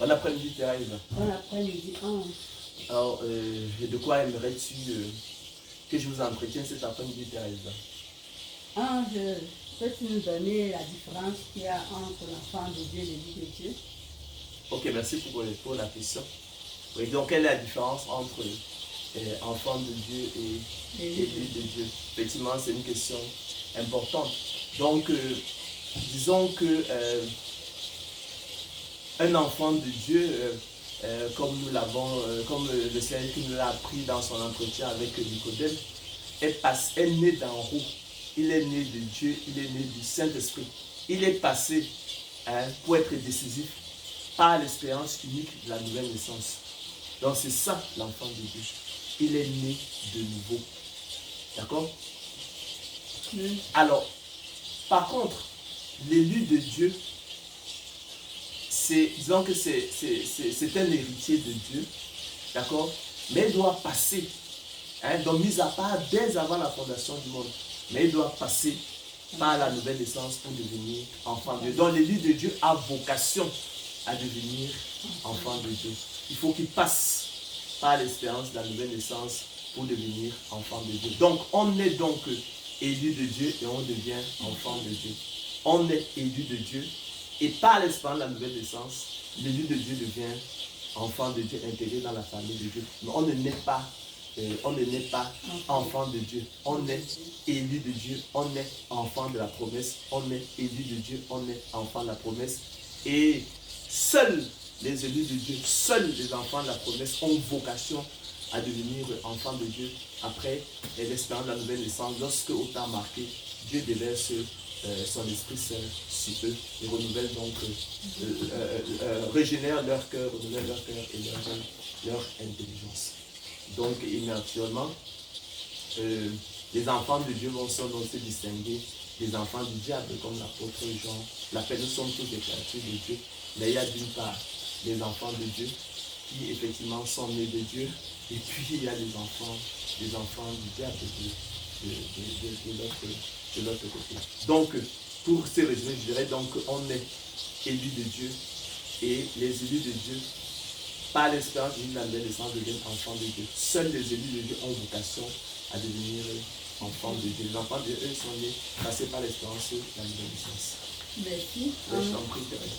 Bon après-midi, Thérèse. Bon après-midi. Alors, de quoi aimerais-tu que je vous entretienne cet après-midi, Thérèse? Peux-tu nous donner la différence qu'il y a entre l'enfant de Dieu et l'élu de Dieu? Ok, merci pour la question. Oui, donc, quelle est la différence entre enfant de Dieu et élu de Dieu? Effectivement, c'est une question importante. Donc, disons que un enfant de Dieu, comme nous l'avons, comme le Seigneur qui nous l'a appris dans son entretien avec Nicodème, est né d'en haut. Il est né de Dieu, il est né du Saint-Esprit. Il est passé pour être décisif par l'expérience unique de la nouvelle naissance. Donc c'est ça l'enfant de Dieu. Il est né de nouveau. D'accord? Alors, par contre, l'élu de Dieu, disons que c'est un héritier de Dieu, d'accord? Mais il doit passer, donc mis à part dès avant la fondation du monde, mais il doit passer par la nouvelle naissance pour devenir enfant de Dieu. Donc l'élu de Dieu a vocation à devenir enfant de Dieu. Il faut qu'il passe par l'expérience de la nouvelle naissance pour devenir enfant de Dieu. Donc on est donc élu de Dieu et on devient enfant de Dieu. On est élu de Dieu et par l'expérience de la nouvelle naissance, l'élu de Dieu devient enfant de Dieu intégré dans la famille de Dieu. Mais on ne naît pas enfant de Dieu. On est élu de Dieu. On est enfant de la promesse. On est élu de Dieu. On est enfant de la promesse. Et seuls les élus de Dieu, seuls les enfants de la promesse ont vocation à devenir enfants de Dieu après l'expérience de la nouvelle naissance. Lorsque au temps marqué, Dieu déverse son Esprit Saint sur eux et renouvelle donc, régénère leur cœur et leur intelligence. Donc, naturellement, les enfants de Dieu vont se distinguer des enfants du diable, comme l'apôtre Jean l'appelle. Nous sommes tous des créatures de Dieu, mais il y a d'une part les enfants de Dieu qui effectivement sont nés de Dieu, et puis il y a les enfants du diable de l'autre côté. Donc, pour ces raisons, je dirais donc qu'on est élus de Dieu, et les élus de Dieu, par l'expérience de la nouvelle naissance, deviennent enfants de Dieu. Seuls les élus de Dieu ont vocation à devenir enfants de Dieu. Les enfants de Dieu, eux, sont nés, passés par l'expérience de la nouvelle naissance. Merci. Je t'en prie, Thérèse.